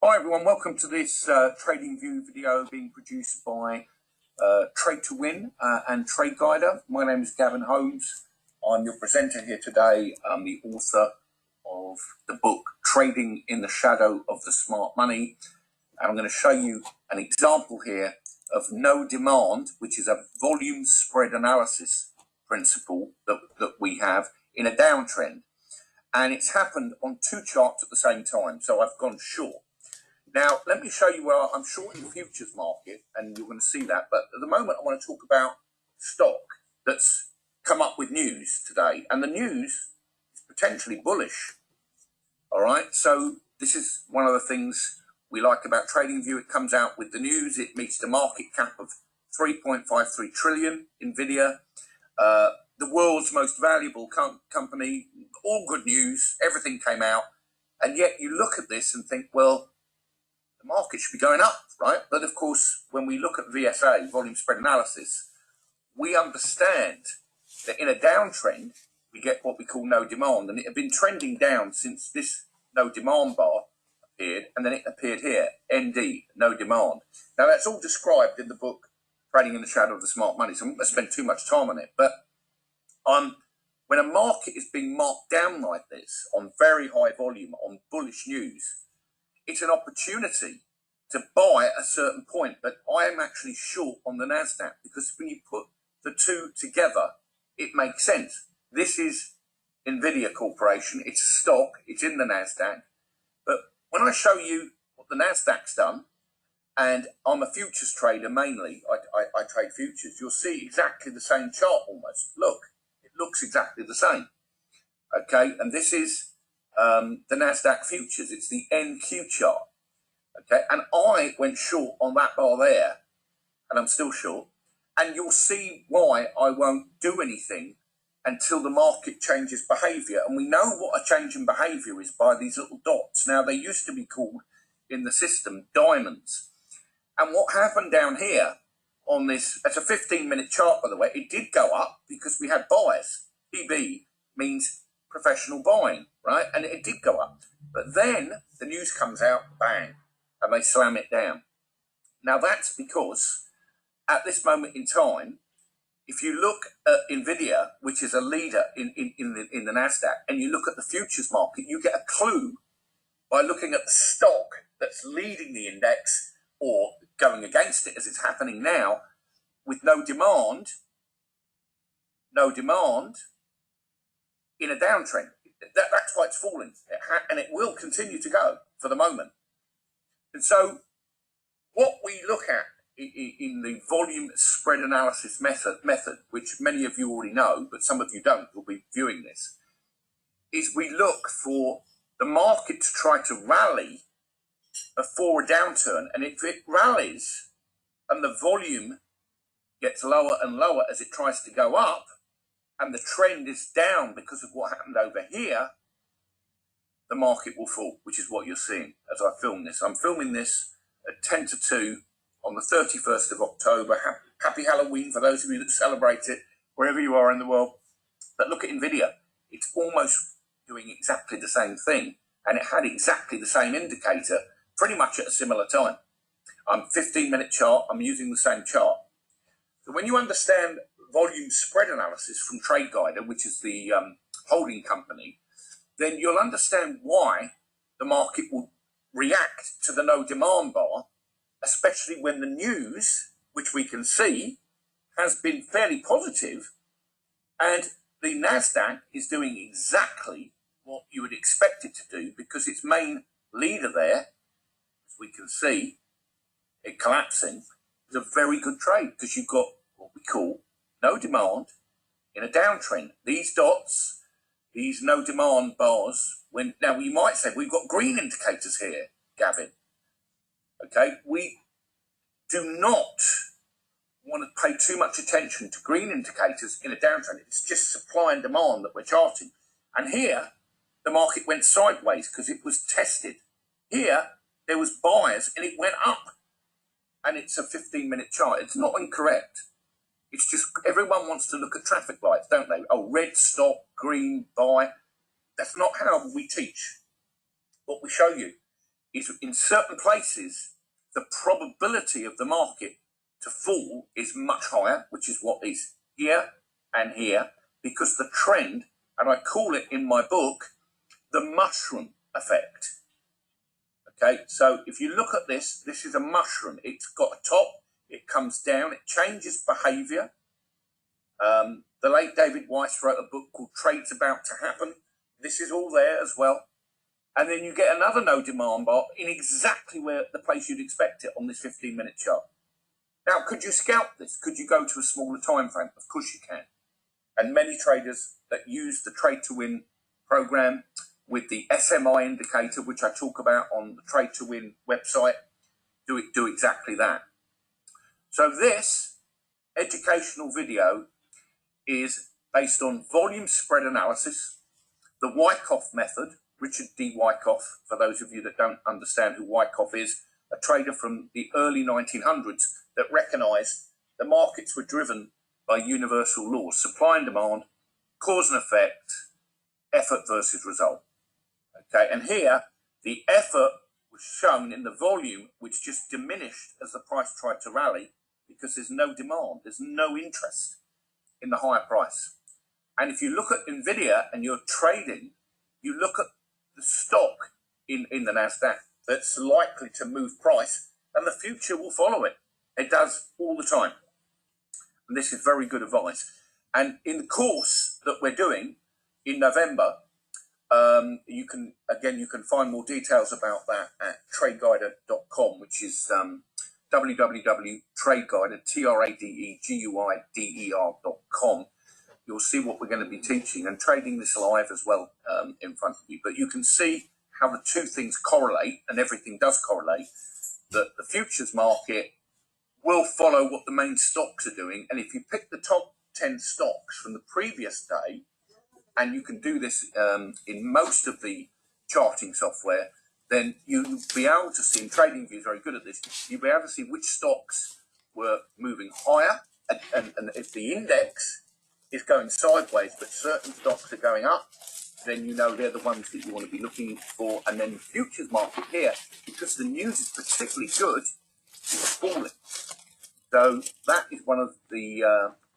Hi everyone, welcome to this trading view video being produced by Trade to Win and Trade Guider. My name is Gavin Holmes. I'm your presenter here today. I'm the author of the book Trading in the Shadow of the Smart Money. And I'm going to show you an example here of no demand, which is a volume spread analysis principle that we have in a downtrend. And it's happened on two charts at the same time. So I've gone short. Now, let me show you where I'm short in the futures market, and you're going to see that. But at the moment, I want to talk about stock that's come up with news today. And the news is potentially bullish. All right. So this is one of the things we like about TradingView. It comes out with the news. It meets the market cap of 3.53 trillion, NVIDIA, the world's most valuable company, all good news. Everything came out. And yet you look at this and think, well, the market should be going up, right? But of course, when we look at VSA, volume spread analysis, we understand that in a downtrend, we get what we call no demand. And it had been trending down since this no demand bar appeared, and then it appeared here, ND, no demand. Now, that's all described in the book, Trading in the Shadow of the Smart Money, so I'm not going to spend too much time on it. But when a market is being marked down like this, on very high volume, on bullish news, it's an opportunity to buy at a certain point, but I am actually short on the NASDAQ because when you put the two together, it makes sense. This is NVIDIA Corporation. It's a stock. It's in the NASDAQ. But when I show you what the NASDAQ's done, and I'm a futures trader mainly, I trade futures, you'll see exactly the same chart almost. Look, it looks exactly the same. Okay, and this is the NASDAQ futures. It's the NQ chart. Okay, and I went short on that bar there, and I'm still short. And you'll see why I won't do anything until the market changes behavior. And we know what a change in behavior is by these little dots. Now, they used to be called in the system diamonds. And what happened down here on this, it's a 15-minute chart, by the way, it did go up because we had buyers. PB means professional buying, right? And it did go up. But then the news comes out, bang, and they slam it down. Now, that's because at this moment in time, if you look at NVIDIA, which is a leader in the NASDAQ, and you look at the futures market, you get a clue by looking at the stock that's leading the index or going against it as it's happening now with no demand in a downtrend. That's why it's falling, and it will continue to go for the moment. And so what we look at in the volume spread analysis method, which many of you already know, but some of you don't, will be viewing this, is we look for the market to try to rally before a downturn. And if it rallies and the volume gets lower and lower as it tries to go up, and the trend is down because of what happened over here, the market will fall, which is what you're seeing as I film this. I'm filming this at 10 to 2 on the 31st of October. Happy Halloween for those of you that celebrate it, wherever you are in the world. But look at NVIDIA. It's almost doing exactly the same thing, and it had exactly the same indicator pretty much at a similar time. I'm 15-minute chart. I'm using the same chart. So when you understand volume spread analysis from Trade Guider, which is the holding company, then you'll understand why the market will react to the no demand bar, especially when the news, which we can see, has been fairly positive, and the NASDAQ is doing exactly what you would expect it to do because its main leader there, as we can see, it collapsing, is a very good trade because you've got what we call no demand in a downtrend. These dots, these no demand bars, now you might say we've got green indicators here, Gavin. Okay, we do not want to pay too much attention to green indicators in a downtrend. It's just supply and demand that we're charting. And here, the market went sideways because it was tested. Here, there was buyers and it went up. And it's a 15-minute chart. It's not incorrect. It's just everyone wants to look at traffic lights, don't they? Oh, red, stop, green, buy. That's not how we teach. What we show you is in certain places, the probability of the market to fall is much higher, which is what is here and here, because the trend, and I call it in my book, the mushroom effect. Okay, so if you look at this, this is a mushroom. It's got a top, it comes down, it changes behavior. The late David Weiss wrote a book called Trades About to Happen. This is all there as well. And then you get another no demand bar in exactly where the place you'd expect it on this 15-minute chart. Now, could you scalp this? Could you go to a smaller time frame? Of course you can. And many traders that use the Trade to Win program with the SMI indicator, which I talk about on the Trade to Win website, do exactly that. So this educational video is based on volume spread analysis, the Wyckoff method. Richard D. Wyckoff, for those of you that don't understand who Wyckoff is, a trader from the early 1900s that recognised the markets were driven by universal laws, supply and demand, cause and effect, effort versus result. Okay, and here the effort was shown in the volume, which just diminished as the price tried to rally because there's no demand, there's no interest in the higher price. And if you look at NVIDIA and you're trading, you look at the stock in the NASDAQ that's likely to move price, and the future will follow it. It does all the time. And this is very good advice. And in the course that we're doing in November, you can find more details about that at tradeguider.com, which is www.tradeguider.com. You'll see what we're going to be teaching and trading this live as well in front of you. But you can see how the two things correlate, and everything does correlate, that the futures market will follow what the main stocks are doing. And if you pick the top 10 stocks from the previous day, and you can do this in most of the charting software, then you'll be able to see, and TradingView is very good at this, you'll be able to see which stocks were moving higher, and if the index is going sideways, but certain stocks are going up, then you know they're the ones that you want to be looking for. And then the futures market here, because the news is particularly good, is falling. So that is one of the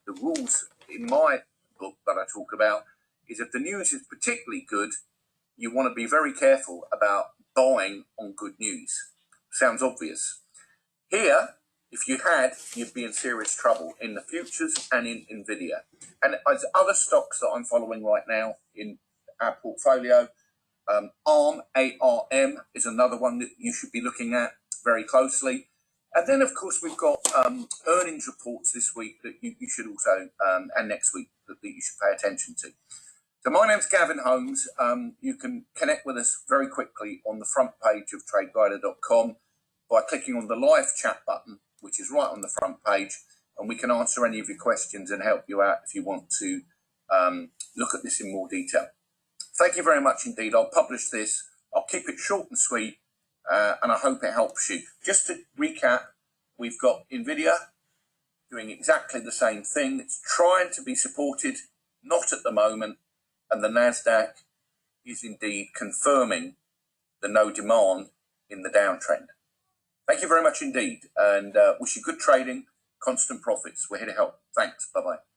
rules in my book that I talk about, is if the news is particularly good, you want to be very careful about buying on good news. Sounds obvious. Here, if you had, you'd be in serious trouble in the futures and in NVIDIA. And as other stocks that I'm following right now in our portfolio, ARM, ARM is another one that you should be looking at very closely. And then, of course, we've got earnings reports this week that you should also, and next week, that you should pay attention to. So my name's Gavin Holmes. You can connect with us very quickly on the front page of tradeguider.com by clicking on the live chat button, which is right on the front page, and we can answer any of your questions and help you out if you want to look at this in more detail. Thank you very much indeed. I'll publish this. I'll keep it short and sweet, and I hope it helps you. Just to recap, we've got NVIDIA doing exactly the same thing. It's trying to be supported, not at the moment, and the NASDAQ is indeed confirming the no demand in the downtrend. Thank you very much indeed, and wish you good trading, constant profits. We're here to help. Thanks. Bye-bye.